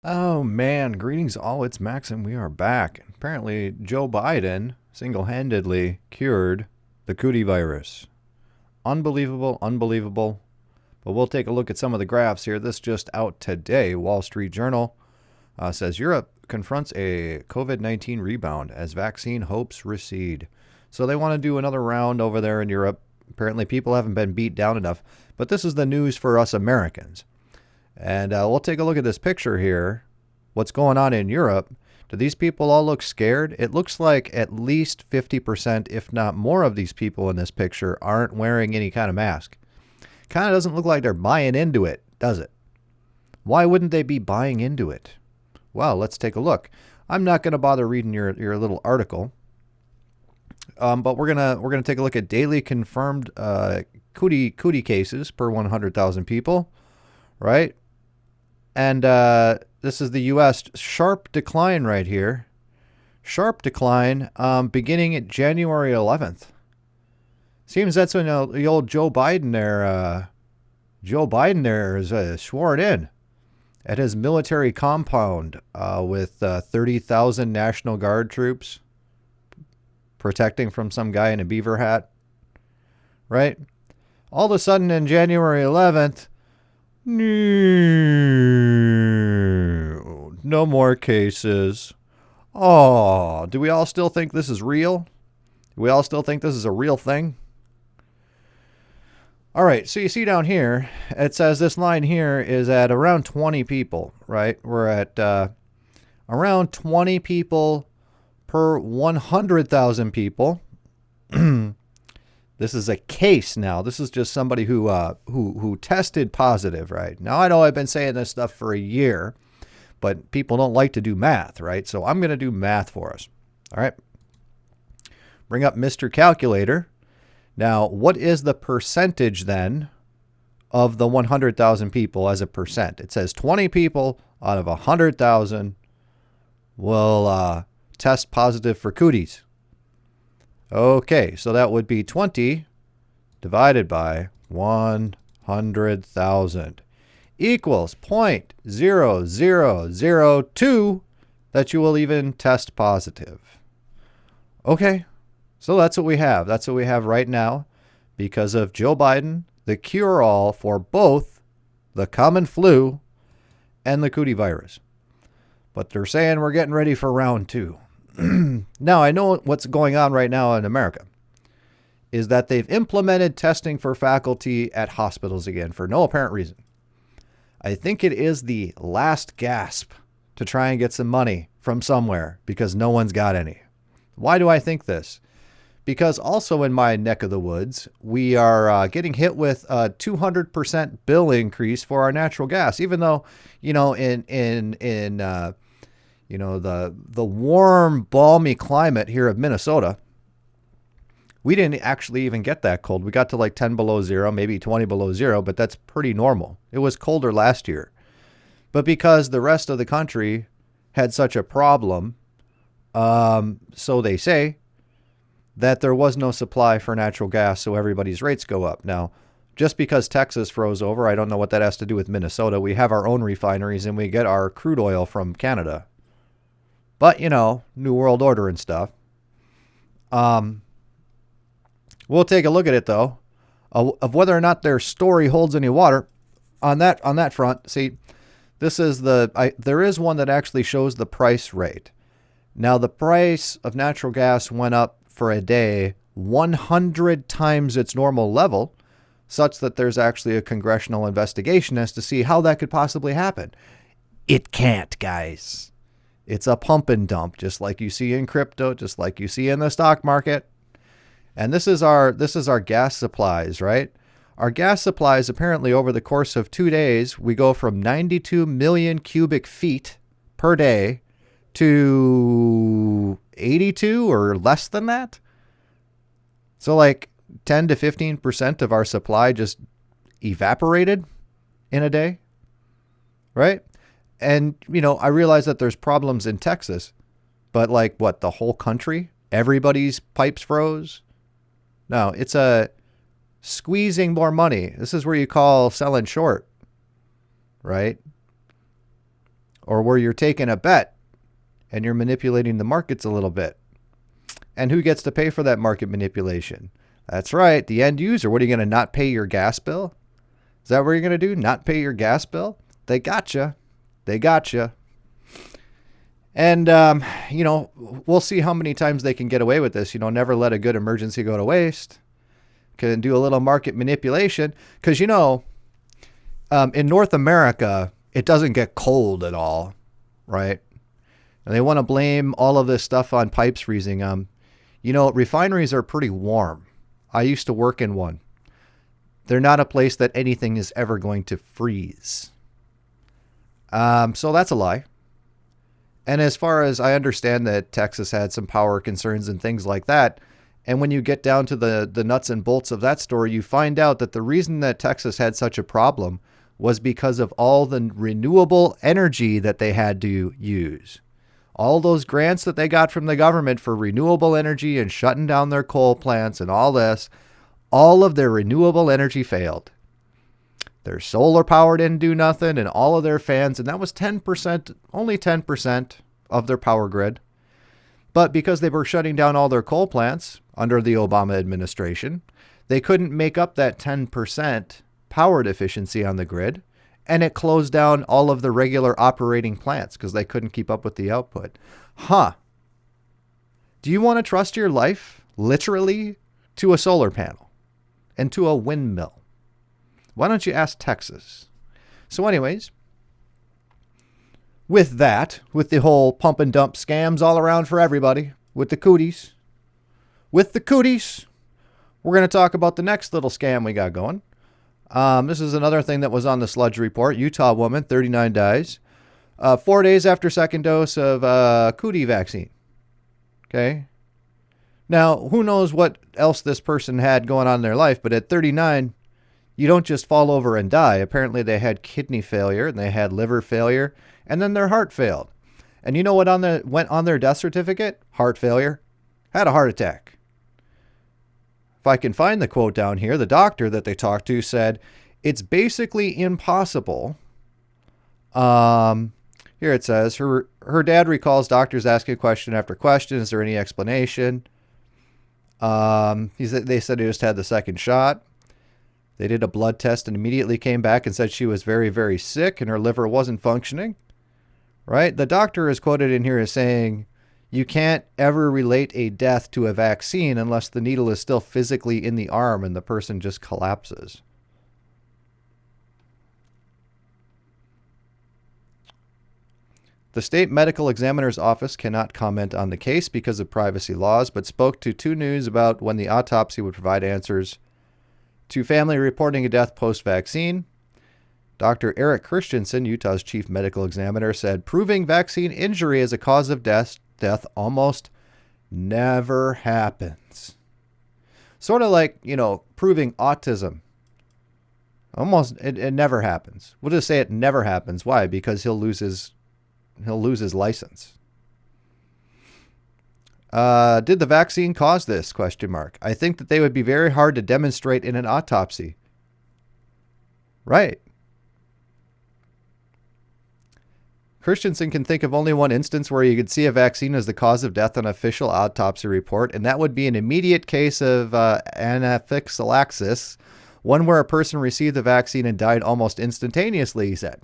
Oh man, greetings all, it's Max and we are back. Apparently Joe Biden single-handedly cured the Cootie virus. Unbelievable, unbelievable. But we'll take a look at some of the graphs here. This just out today. Wall Street Journal says Europe confronts a COVID-19 rebound as vaccine hopes recede. So they want to do another round over there in Europe. Apparently people haven't been beat down enough. But this is the news for us Americans. And we'll take a look at this picture here. What's going on in Europe? Do these people all look scared? It looks like at least 50%, if not more, of these people in this picture aren't wearing any kind of mask. Kind of doesn't look like they're buying into it, does it? Why wouldn't they be buying into it? Well, let's take a look. I'm not going to bother reading your little article, but we're gonna take a look at daily confirmed cootie cases per 100,000 people, right? And this is the U.S. Sharp decline right here. Sharp decline beginning at January 11th. Seems that's when the old Joe Biden there is sworn in at his military compound with 30,000 National Guard troops protecting from some guy in a beaver hat. Right? All of a sudden in January 11th, no more cases. Oh, do we all still think this is real? Do we all still think this is a real thing? All right, so you see down here, it says this line here is at around 20 people, right? We're at around 20 people per 100,000 people. This is a case now. This is just somebody who tested positive, right? Now, I know I've been saying this stuff for a year, but people don't like to do math, right? So I'm going to do math for us. All right. Bring up Mr. Calculator. Now, what is the percentage then of the 100,000 people as a percent? It says 20 people out of 100,000 will test positive for cooties. Okay, so that would be 20 divided by 100,000 equals 0.0002 that you will even test positive. Okay, so that's what we have. That's what we have right now because of Joe Biden, the cure-all for both the common flu and the cootie virus. But they're saying we're getting ready for round two. Now, I know what's going on right now in America is that they've implemented testing for faculty at hospitals again for no apparent reason. I think it is the last gasp to try and get some money from somewhere because no one's got any. Why do I think this? Because also in my neck of the woods, we are getting hit with a 200% bill increase for our natural gas, even though, the warm, balmy climate here of Minnesota, we didn't actually even get that cold. We got to like 10 below zero, maybe 20 below zero, but that's pretty normal. It was colder last year. But because the rest of the country had such a problem, so they say, that there was no supply for natural gas, so everybody's rates go up. Now, just because Texas froze over, I don't know what that has to do with Minnesota. We have our own refineries and we get our crude oil from Canada. But, New World Order and stuff. We'll take a look at it, though, of whether or not their story holds any water on that front. See, this is there is one that actually shows the price rate. Now, the price of natural gas went up for a day 100 times its normal level, such that there's actually a congressional investigation as to see how that could possibly happen. It can't, guys. It's a pump and dump, just like you see in crypto, just like you see in the stock market. And this is our gas supplies, right? Our gas supplies, apparently over the course of 2 days, we go from 92 million cubic feet per day to 82 or less than that. So like 10 to 15% of our supply just evaporated in a day, right? And, I realize that there's problems in Texas, but like what, the whole country? Everybody's pipes froze? No, it's a squeezing more money. This is where you call selling short, right? or where you're taking a bet and you're manipulating the markets a little bit. And who gets to pay for that market manipulation? That's right, the end user. What, are you going to not pay your gas bill? Is that what you're going to do? Not pay your gas bill? They gotcha. They gotcha. And, we'll see how many times they can get away with this. Never let a good emergency go to waste. Can do a little market manipulation. Because, in North America, it doesn't get cold at all, right? And they want to blame all of this stuff on pipes freezing. Refineries are pretty warm. I used to work in one. They're not a place that anything is ever going to freeze. So that's a lie. And as far as I understand that Texas had some power concerns and things like that, and when you get down to the nuts and bolts of that story, you find out that the reason that Texas had such a problem was because of all the renewable energy that they had to use. All those grants that they got from the government for renewable energy and shutting down their coal plants and all this, all of their renewable energy failed. Their solar power didn't do nothing, and all of their fans, and that was 10%, only 10% of their power grid. But because they were shutting down all their coal plants under the Obama administration, they couldn't make up that 10% power deficiency on the grid, and it closed down all of the regular operating plants because they couldn't keep up with the output. Do you want to trust your life, literally, to a solar panel and to a windmill? Why don't you ask Texas? So anyways, with the whole pump and dump scams all around for everybody, with the Cooties, we're going to talk about the next little scam we got going. This is another thing that was on the sludge report. Utah woman, 39 dies, 4 days after second dose of Cootie vaccine. Okay. Now, who knows what else this person had going on in their life, but at 39, you don't just fall over and die. Apparently they had kidney failure and they had liver failure, and then their heart failed. And you know what went on their death certificate? Heart failure. Had a heart attack. If I can find the quote down here, the doctor that they talked to said, it's basically impossible. Here it says, her dad recalls doctors asking question after question. Is there any explanation? They said he just had the second shot. They did a blood test and immediately came back and said she was very, very sick and her liver wasn't functioning. Right? The doctor is quoted in here as saying, you can't ever relate a death to a vaccine unless the needle is still physically in the arm and the person just collapses. The state medical examiner's office cannot comment on the case because of privacy laws, but spoke to 2 News about when the autopsy would provide answers to family reporting a death post-vaccine. Dr. Eric Christensen, Utah's chief medical examiner, said proving vaccine injury as a cause of death almost never happens. Sort of like, proving autism. Almost, it never happens. We'll just say it never happens. Why? Because he'll lose his license. Did the vaccine cause this? ? I think that they would be very hard to demonstrate in an autopsy. Right. Christensen can think of only one instance where you could see a vaccine as the cause of death on an official autopsy report, and that would be an immediate case of anaphylaxis, one where a person received the vaccine and died almost instantaneously, he said.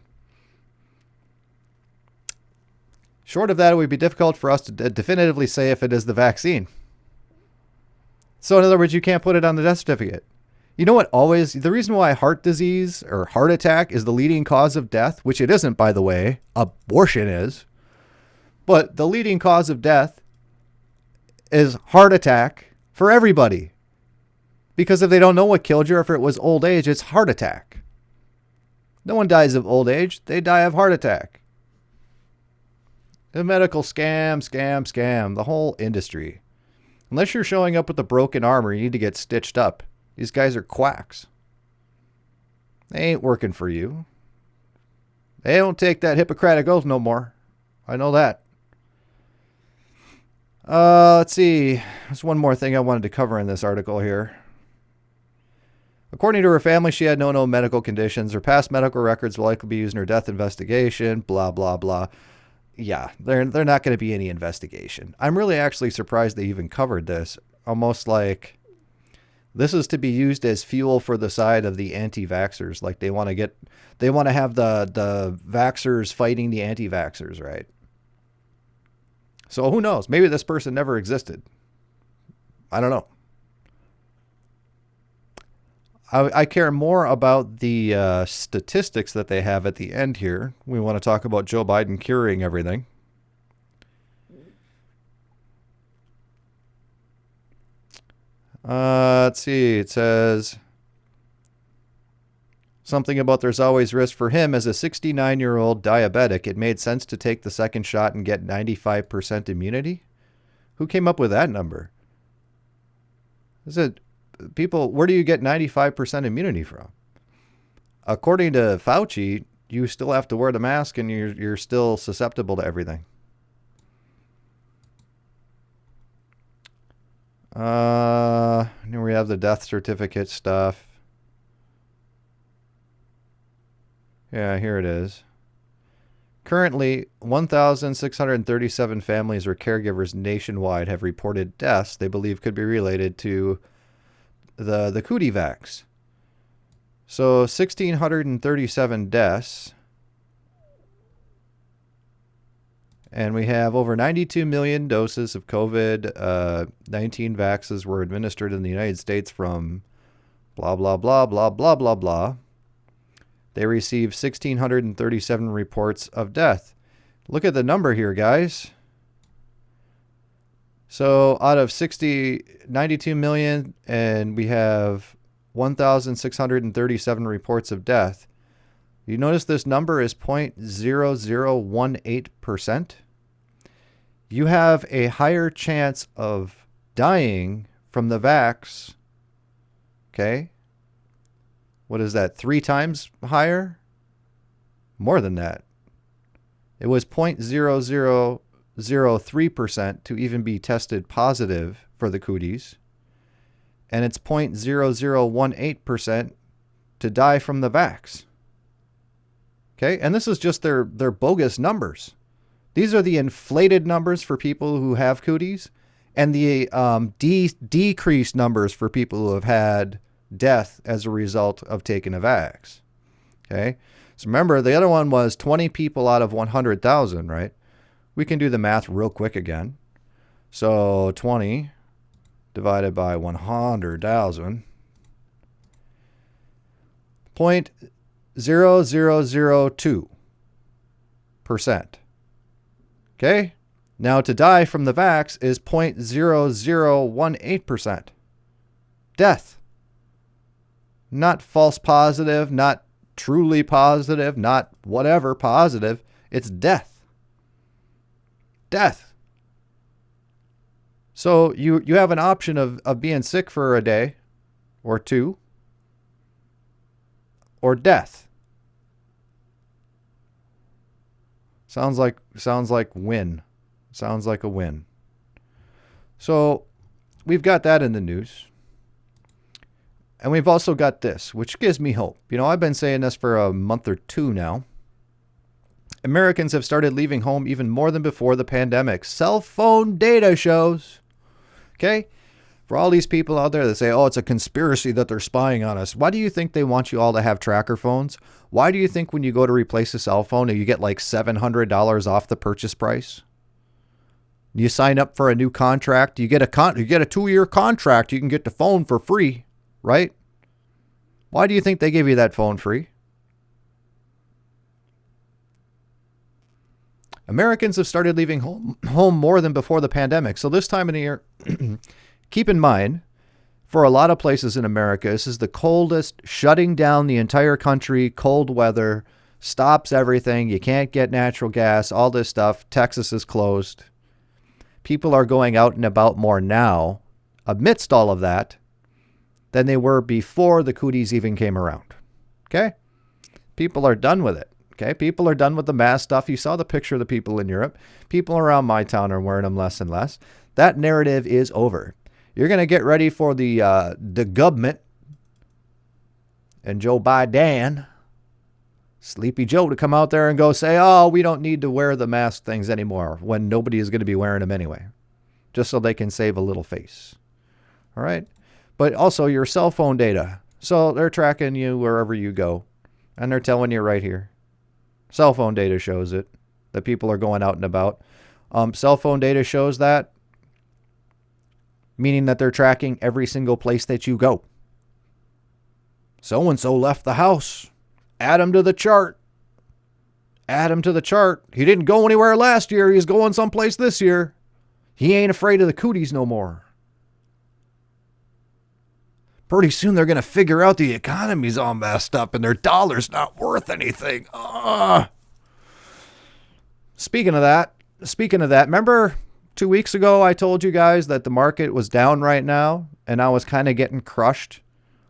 Short of that, it would be difficult for us to definitively say if it is the vaccine. So in other words, you can't put it on the death certificate. You know what the reason why heart disease or heart attack is the leading cause of death, which it isn't, by the way, abortion is, but the leading cause of death is heart attack for everybody. Because if they don't know what killed you, or if it was old age, it's heart attack. No one dies of old age. They die of heart attack. The medical scam, the whole industry. Unless you're showing up with a broken arm or you need to get stitched up. These guys are quacks. They ain't working for you. They don't take that Hippocratic oath no more. I know that. Let's see. There's one more thing I wanted to cover in this article here. According to her family, she had no known medical conditions. Her past medical records will likely be used in her death investigation, blah, blah, blah. Yeah, they're not going to be any investigation. I'm really actually surprised they even covered this. Almost like this is to be used as fuel for the side of the anti-vaxxers. Like they want to have the vaxxers fighting the anti-vaxxers, right? So who knows? Maybe this person never existed. I don't know. I care more about the statistics that they have at the end here. We want to talk about Joe Biden curing everything. Let's see. It says something about there's always risk for him as a 69-year-old diabetic. It made sense to take the second shot and get 95% immunity. Who came up with that number? Is it people? Where do you get 95% immunity from? According to Fauci, you still have to wear the mask and you're still susceptible to everything. Here we have the death certificate stuff. Yeah, here it is. Currently, 1,637 families or caregivers nationwide have reported deaths they believe could be related to the Cootie vax. So 1,637 deaths. And we have over 92 million doses of COVID-19 vaxes were administered in the United States from blah, blah, blah, blah, blah, blah, blah. They received 1,637 reports of death. Look at the number here, guys. So out of 92 million, and we have 1,637 reports of death. You notice this number is 0.0018%. You have a higher chance of dying from the vax. Okay. What is that? 3 times higher? More than that. It was 0.0003% to even be tested positive for the Cooties. And it's 0.0018% to die from the vax. Okay, and this is just their bogus numbers. These are the inflated numbers for people who have Cooties, and the decreased numbers for people who have had death as a result of taking a vax. Okay, so remember the other one was 20 people out of 100,000, right? We can do the math real quick again. So 20 divided by 100,000. 0.0002%. Okay? Now to die from the vax is 0.0018%. Death. Not false positive, not truly positive, not whatever positive. It's death. Death. So you have an option of being sick for a day or two, or death. Sounds like win. Sounds like a win. So we've got that in the news. And we've also got this, which gives me hope. You know, I've been saying this for a month or two now. Americans have started leaving home even more than before the pandemic. Cell phone data shows. Okay? For all these people out there that say, oh, it's a conspiracy that they're spying on us. Why do you think they want you all to have tracker phones? Why do you think when you go to replace a cell phone, you get like $700 off the purchase price? You sign up for a new contract. You get a 2-year contract. You can get the phone for free, right? Why do you think they give you that phone free? Americans have started leaving home more than before the pandemic. So this time of the year, keep in mind, for a lot of places in America, this is the coldest, shutting down the entire country, cold weather, stops everything. You can't get natural gas, all this stuff. Texas is closed. People are going out and about more now, amidst all of that, than they were before the Cooties even came around. Okay? People are done with it. Okay? People are done with the mask stuff. You saw the picture of the people in Europe. People around my town are wearing them less and less. That narrative is over. You're going to get ready for the government and Joe Biden, Sleepy Joe, to come out there and go say, oh, we don't need to wear the mask things anymore when nobody is going to be wearing them anyway, just so they can save a little face. All right. But also your cell phone data. So they're tracking you wherever you go, and they're telling you right here. Cell phone data shows it, that people are going out and about. Cell phone data shows that, meaning that they're tracking every single place that you go. So-and-so left the house. Add him to the chart. Add him to the chart. He didn't go anywhere last year. He's going someplace this year. He ain't afraid of the cooties no more. Pretty soon they're going to figure out the economy's all messed up and their dollar's not worth anything. Speaking of that, remember 2 weeks ago I told you guys that the market was down right now and I was kind of getting crushed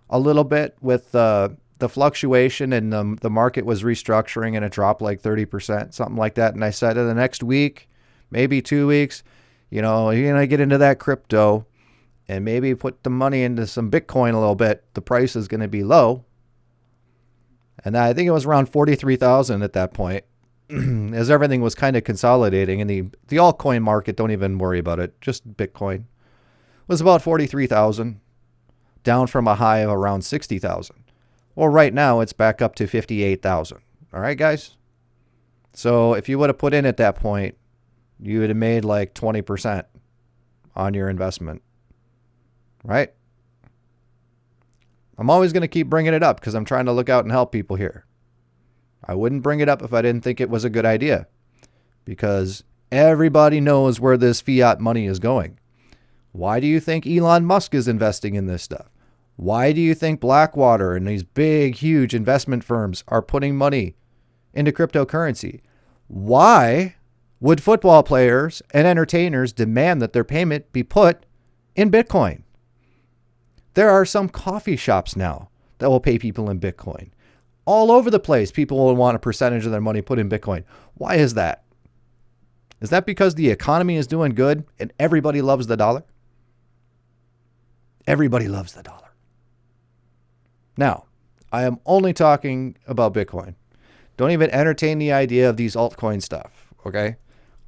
a little bit with the fluctuation, and the market was restructuring and it dropped like 30%, something like that. And I said in the next week, maybe 2 weeks, you're going to get into that crypto and maybe put the money into some Bitcoin a little bit. The price is going to be low. And I think it was around 43,000 at that point, as everything was kind of consolidating. And the altcoin market, don't even worry about it, just Bitcoin, was about 43,000, down from a high of around 60,000. Well, right now it's back up to 58,000. All right, guys? So if you would have put in at that point, you would have made like 20% on your investment. Right? I'm always going to keep bringing it up because I'm trying to look out and help people here. I wouldn't bring it up if I didn't think it was a good idea, because everybody knows where this fiat money is going. Why do you think Elon Musk is investing in this stuff? Why do you think Blackwater and these big, huge investment firms are putting money into cryptocurrency? Why would football players and entertainers demand that their payment be put in Bitcoin? There are some coffee shops now that will pay people in Bitcoin. All over the place, people will want a percentage of their money put in Bitcoin. Why is that? Is that because the economy is doing good and everybody loves the dollar? Everybody loves the dollar. Now, I am only talking about Bitcoin. Don't even entertain the idea of these altcoin stuff, okay?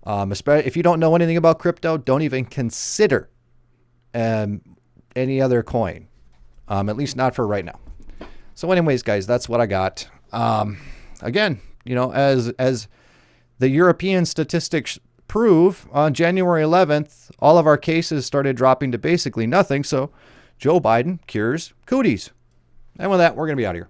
Especially if you don't know anything about crypto, don't even consider any other coin, at least not for right now. So anyways, guys, that's what I got. Again, as the European statistics prove, on January 11th, all of our cases started dropping to basically nothing. So Joe Biden cures cooties. And with that, we're going to be out of here.